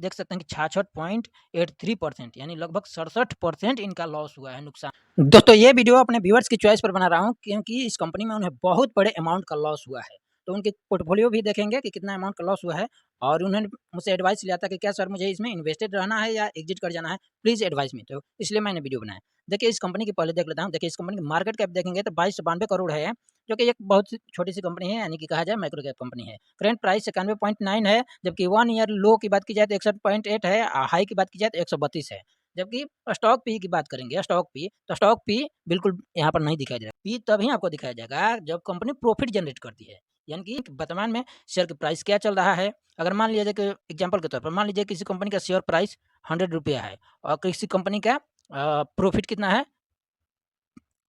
देख सकते हैं कि 66.83% यानी लगभग 67% इनका लॉस हुआ है, नुकसान। दोस्तों ये वीडियो अपने व्यूअर्स की चॉइस पर बना रहा हूँ क्योंकि इस कंपनी में उन्हें बहुत बड़े अमाउंट का लॉस हुआ है। तो उनके पोर्टफोलियो भी देखेंगे कि कितना अमाउंट का लॉस हुआ है और उन्होंने मुझसे एडवाइस लिया था कि क्या सर मुझे इसमें इन्वेस्टेड रहना है या एग्जिट कर जाना है, प्लीज़ एडवाइस मी। तो इसलिए मैंने वीडियो बनाया। देखिए इस कंपनी की पहले देख लेता हूँ। देखिए इस कंपनी की मार्केट कैप देखेंगे तो 2292 करोड़ है, जो कि एक बहुत छोटी सी कंपनी है, यानी कि कहा जाए माइक्रो कैप कंपनी है। करेंट प्राइस 91.9 है, जबकि 1 ईयर लो की बात की जाए तो 61.8 है, हाई की बात की जाए तो 132 है। जबकि स्टॉक पी की बात करेंगे, स्टॉक पी बिल्कुल यहाँ पर नहीं दिखाई दे रहा। पी तभी आपको दिखाया जाएगा जब कंपनी प्रॉफिट जनरेट करती है, यानी कि वर्तमान में शेयर की प्राइस क्या चल रहा है। अगर मान लीजिए कि एग्जाम्पल के तौर पर मान लीजिए किसी कंपनी का शेयर प्राइस 100 रुपया है और किसी कंपनी का प्रॉफिट कितना है,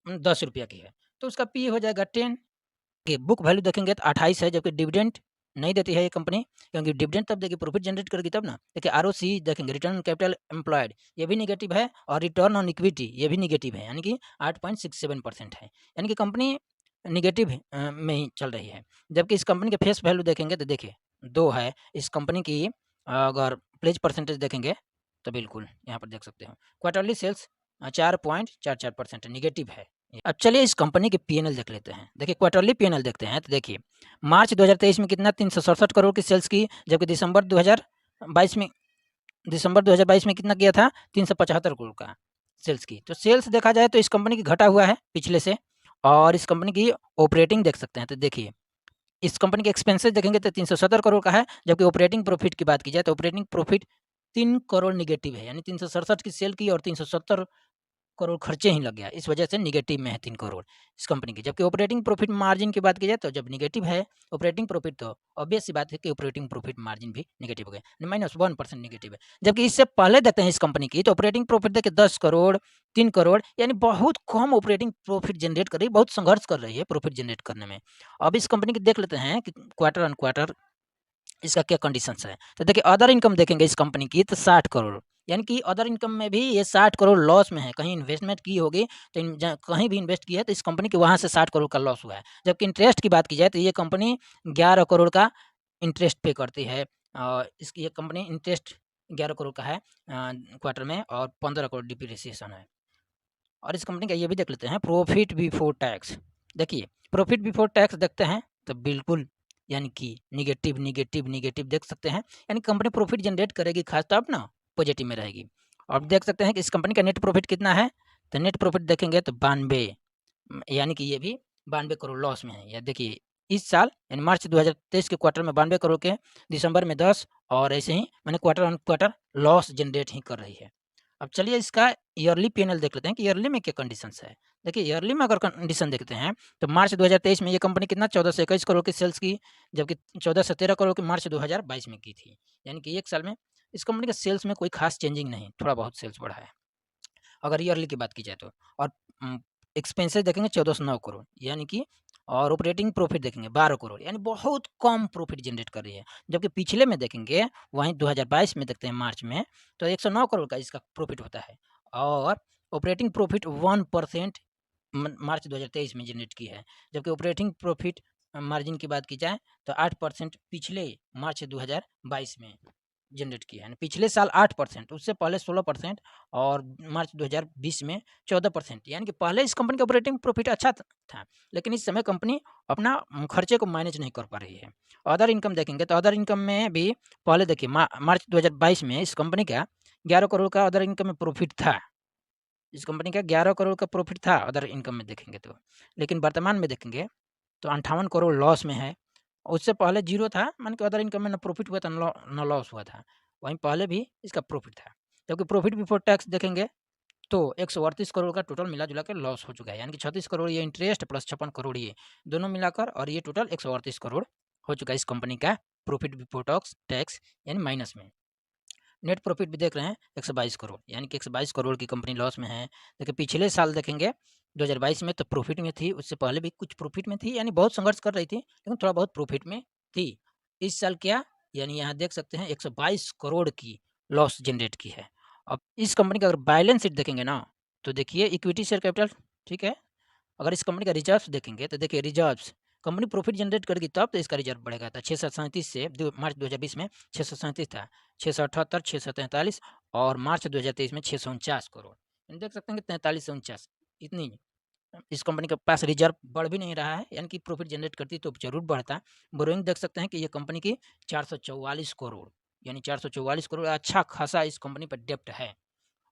10 रुपया की है, तो उसका पी हो जाएगा 10। कि बुक वैल्यू देखेंगे तो 28 है, जबकि डिविडेंड नहीं देती है ये कंपनी, क्योंकि डिविडेंड तब देगी प्रॉफिट जनरेट करेगी तब ना। देखिए आरओसी देखेंगे, रिटर्न ऑन कैपिटल एम्प्लॉयड, ये भी निगेटिव है और रिटर्न ऑन इक्विटी ये भी निगेटिव है, यानी कि 8.67% है, यानी कि कंपनी निगेटिव में ही चल रही है। जबकि इस कंपनी के फेस वैल्यू देखेंगे तो देखिए 2 है। इस कंपनी की अगर प्लेज परसेंटेज देखेंगे तो बिल्कुल यहाँ पर देख सकते हो क्वार्टरली सेल्स 4.44% निगेटिव है। अब चलिए इस कंपनी के पीएनएल देख लेते हैं। देखिए क्वार्टरली पीएनएल देखते हैं तो देखिए मार्च 2023 में कितना 367 करोड़ की सेल्स की, जबकि दिसंबर 2022 में कितना किया था 375 करोड़ का सेल्स की। तो सेल्स देखा जाए तो इस कंपनी की घटा हुआ है पिछले से। और इस कंपनी की ऑपरेटिंग देख सकते हैं तो देखिए इस कंपनी के एक्सपेंसेस देखेंगे तो 370 करोड़ का है, जबकि ऑपरेटिंग प्रॉफिट की बात की जाए तो ऑपरेटिंग प्रॉफिट 3 करोड़ निगेटिव है, यानी 367 की सेल की और 370 करोड़ खर्चे ही लग गया, इस वजह से निगेटिव में है 3 करोड़ इस कंपनी की। जबकि ऑपरेटिंग प्रॉफिट मार्जिन की बात की जाए तो जब निगेटिव है ऑपरेटिंग प्रॉफिट तो ऑब्वियस सी बात है कि ऑपरेटिंग प्रॉफिट मार्जिन भी निगेटिव हो गया, -1% निगेटिव है। जबकि इससे पहले देखते हैं इस कंपनी की तो ऑपरेटिंग प्रॉफिट देखिए 10 करोड़ 3 करोड़, यानी बहुत कम ऑपरेटिंग प्रॉफिट जनरेट कर रही है, बहुत संघर्ष कर रही है प्रॉफिट जनरेट करने में। अब इस कंपनी की देख लेते हैं कि क्वार्टर ऑन क्वार्टर इसका क्या कंडीशंस है। तो देखिए अदर इनकम देखेंगे इस कंपनी की तो 60 करोड़, यानी कि अदर इनकम में भी ये 60 करोड़ लॉस में है। कहीं इन्वेस्टमेंट की होगी तो कहीं भी इन्वेस्ट की है तो इस कंपनी के वहाँ से 60 करोड़ का लॉस हुआ है। जबकि इंटरेस्ट की बात की जाए तो ये कंपनी 11 करोड़ का इंटरेस्ट पे करती है। इसकी ये कंपनी इंटरेस्ट 11 करोड़ का है क्वार्टर में, और 15 करोड़ डिप्रिसिएशन है। और इस कंपनी का ये भी देख लेते हैं प्रॉफिट बिफोर टैक्स। देखिए प्रॉफिट बिफोर टैक्स देखते हैं तो बिल्कुल यानी कि निगेटिव निगेटिव निगेटिव देख सकते हैं, यानी कंपनी प्रॉफिट जनरेट करेगी खास तब ना पॉजिटिव में रहेगी। और देख सकते हैं कि इस कंपनी का नेट प्रॉफिट कितना है, तो नेट प्रॉफिट देखेंगे तो 92, यानी कि ये भी 92 करोड़ लॉस में है। या देखिए इस साल यानी मार्च 2023 के क्वार्टर में 92 करोड़ के, दिसंबर में 10, और ऐसे ही मैंने quarter on quarter loss generate ही कर रही है। अब चलिए इसका ईयरली पीएनएल देख लेते हैं कि ईयरली में क्या कंडीशंस है। देखिए ईयरली में अगर कंडीशन देखते हैं तो मार्च 2023 में ये कंपनी कितना 14 से 21 करोड़ की सेल्स की, जबकि 14 से 13 करोड़ की मार्च 2022 में की थी, यानी कि एक साल में इस कंपनी के सेल्स में कोई खास चेंजिंग नहीं, थोड़ा बहुत सेल्स बढ़ा है अगर ईयरली की बात की जाए तो। और एक्सपेंसेस देखेंगे 1409 करोड़, यानी कि और ऑपरेटिंग प्रॉफिट देखेंगे 12 करोड़, यानी बहुत कम प्रॉफिट जनरेट कर रही है। जबकि पिछले में देखेंगे वहीं 2022 में देखते हैं मार्च में तो 109 करोड़ का इसका प्रॉफिट होता है, और ऑपरेटिंग प्रॉफिट 1% मार्च 2023 में जनरेट की है। जबकि ऑपरेटिंग प्रॉफिट मार्जिन की बात की जाए तो 8% पिछले मार्च 2022 में जनरेट किया है। पिछले साल 8%, उससे पहले 16%, और मार्च 2020 में 14%, यानी कि पहले इस कंपनी का ऑपरेटिंग प्रॉफिट अच्छा था, लेकिन इस समय कंपनी अपना खर्चे को मैनेज नहीं कर पा रही है। अदर इनकम देखेंगे तो अदर इनकम में भी पहले देखिए मार्च 2022 में इस कंपनी का 11 करोड़ का अदर इनकम में प्रॉफिट था। इस कंपनी का 11 करोड़ का प्रॉफिट था अदर इनकम में देखेंगे तो, लेकिन वर्तमान में देखेंगे तो 58 करोड़ लॉस में है। उससे पहले जीरो था, मान के अदर इनकम में न प्रॉफिट हुआ था न लॉस हुआ था, वहीं पहले भी इसका प्रॉफिट था। जबकि प्रॉफिट बिफोर टैक्स देखेंगे तो 138 करोड़ का टोटल मिला जुला कर लॉस हो चुका है, यानी कि 36 करोड़ ये इंटरेस्ट प्लस 56 करोड़ ये दोनों मिलाकर, और ये टोटल 138 करोड़ हो चुका है इस कंपनी का प्रॉफिट बिफोर टैक्स, यानी माइनस में। नेट प्रॉफिट भी देख रहे हैं 122 करोड़, यानी कि 122 करोड़ की कंपनी लॉस में है। देखिए पिछले साल देखेंगे 2022 में तो प्रॉफिट में थी, उससे पहले भी कुछ प्रॉफिट में थी, यानी बहुत संघर्ष कर रही थी लेकिन थोड़ा बहुत प्रॉफिट में थी। इस साल क्या, यानी यहाँ देख सकते हैं 122 करोड़ की लॉस जनरेट की है। अब इस कंपनी का अगर बैलेंस शीट देखेंगे ना तो देखिए इक्विटी शेयर कैपिटल ठीक है। अगर इस कंपनी का रिजर्व्स देखेंगे तो देखिए रिजर्व्स कंपनी प्रॉफिट जनरेट करेगी तब तो इसका रिजर्व बढ़ेगा। था 637 से मार्च 2020 में 637 था, 678, 643 और मार्च 2023 में 649 करोड़। देख सकते हैं कि 43 से 49 इतनी इस कंपनी के पास रिजर्व बढ़ भी नहीं रहा है, यानी कि प्रॉफिट जनरेट करती तो जरूर बढ़ता। बोरोइंग देख सकते हैं कि ये कंपनी की 444 करोड़, यानी 444 करोड़ अच्छा खासा इस कंपनी पर डेप्ट है।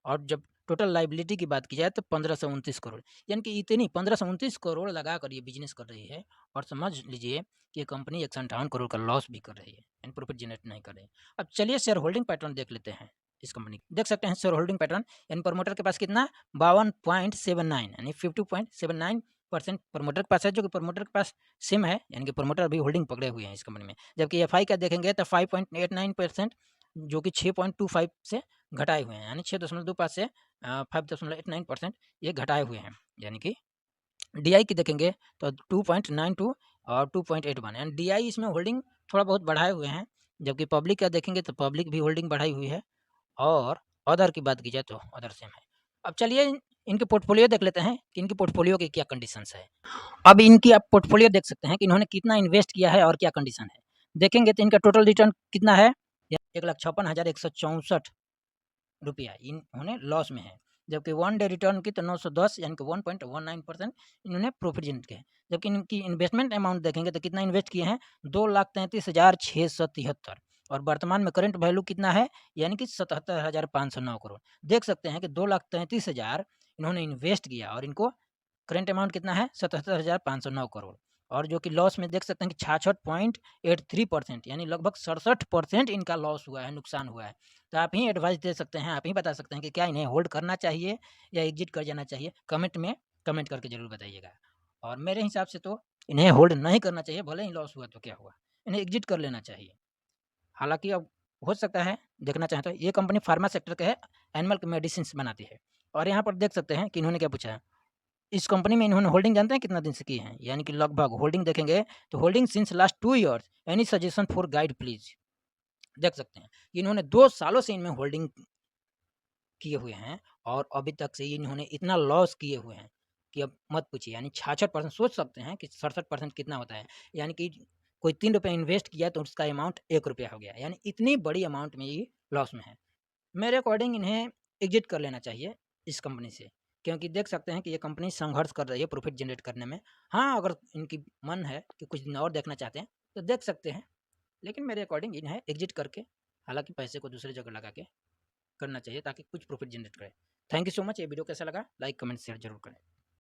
और जब टोटल लाइबिलिटी की बात की जाए तो 1529 करोड़, यानी कि इतनी 1529 करोड़ लगा कर ये बिजनेस कर रही है। और समझ लीजिए कि ये कंपनी 158 करोड़ का लॉस भी कर रही है, यानी प्रॉफिट जनरेट नहीं कर रही है। अब चलिए शेयर होल्डिंग पैटर्न देख लेते हैं इस कंपनी की। देख सकते हैं शेयर होल्डिंग पैटर्न, यानी प्रमोटर के पास कितना 52.79 यानी 50.79% प्रमोटर के पास है, जो कि प्रमोटर के पास सिम है, यानी कि प्रमोटर अभी होल्डिंग पकड़े हुए हैं इस कंपनी में। जबकि एफआई का देखेंगे तो 5.89%, जो कि 6.25 से घटाए हुए हैं, यानी 6.25 से 5.89% ये घटाए हुए हैं। यानी कि डीआई की देखेंगे तो 2.92 और 2.81, यानी डीआई इसमें होल्डिंग थोड़ा बहुत बढ़ाए हुए हैं। जबकि पब्लिक का देखेंगे तो पब्लिक भी होल्डिंग बढ़ाई हुई है। और अदर की बात की जाए तो अदर सेम है। अब चलिए इनके पोर्टफोलियो देख लेते हैं कि इनकी पोर्टफोलियो की क्या कंडीशंस है। अब इनकी आप पोर्टफोलियो देख सकते हैं कि इन्होंने कितना इन्वेस्ट किया है और क्या कंडीशन है। देखेंगे तो इनका टोटल रिटर्न कितना है, 1,56,164 रुपया इन्होंने लॉस में है। जबकि वन डे रिटर्न की तो 910 यानी कि 1.19% इन्होंने प्रॉफिट जनरेट किया है। जबकि इनकी इन्वेस्टमेंट अमाउंट देखेंगे तो कितना इन्वेस्ट किए हैं 2,33,673 और वर्तमान में करंट वैल्यू कितना है, यानी कि 77,509 करोड़। देख सकते हैं कि 2,33,000 इन्होंने इन्वेस्ट किया और इनको करंट अमाउंट कितना है 77,509 करोड़। और जो कि लॉस में देख सकते हैं कि 66.83%, यानी लगभग 67% इनका लॉस हुआ है, नुकसान हुआ है। तो आप ही एडवाइस दे सकते हैं, आप ही बता सकते हैं कि क्या इन्हें होल्ड करना चाहिए या एग्जिट कर जाना चाहिए। कमेंट में कमेंट करके जरूर बताइएगा। और मेरे हिसाब से तो इन्हें होल्ड नहीं करना चाहिए, भले ही लॉस हुआ तो क्या हुआ, इन्हें एग्जिट कर लेना चाहिए। हालांकि अब हो सकता है देखना चाहें तो ये कंपनी फार्मा सेक्टर के है, एनिमल मेडिसिन बनाती है। और यहाँ पर देख सकते हैं कि इन्होंने क्या पूछा है, इस कंपनी में इन्होंने होल्डिंग जानते हैं कितना दिन से की है, यानी कि लगभग होल्डिंग देखेंगे तो holding since last 2 years, any suggestion for guide please. देख सकते हैं इन्होंने 2 सालों से इनमें होल्डिंग किए हुए हैं और अभी तक से इन्होंने इतना लॉस किए हुए हैं कि अब मत पूछिए। यानी 66%, सोच सकते हैं कि 67% कितना होता है, यानी कि कोई 3 रुपये इन्वेस्ट किया तो उसका अमाउंट 1 रुपया हो गया, यानी इतनी बड़ी अमाउंट में ये लॉस में है। मेरे अकॉर्डिंग इन्हें एग्जिट कर लेना चाहिए इस कंपनी से, क्योंकि देख सकते हैं कि ये कंपनी संघर्ष कर रही है प्रॉफिट जनरेट करने में। हाँ, अगर इनकी मन है कि कुछ दिन और देखना चाहते हैं तो देख सकते हैं, लेकिन मेरे अकॉर्डिंग इन्हें एग्जिट करके, हालांकि पैसे को दूसरी जगह लगा के करना चाहिए ताकि कुछ प्रॉफिट जनरेट करे। Thank you so much. ये वीडियो कैसा लगा, लाइक कमेंट शेयर जरूर करें।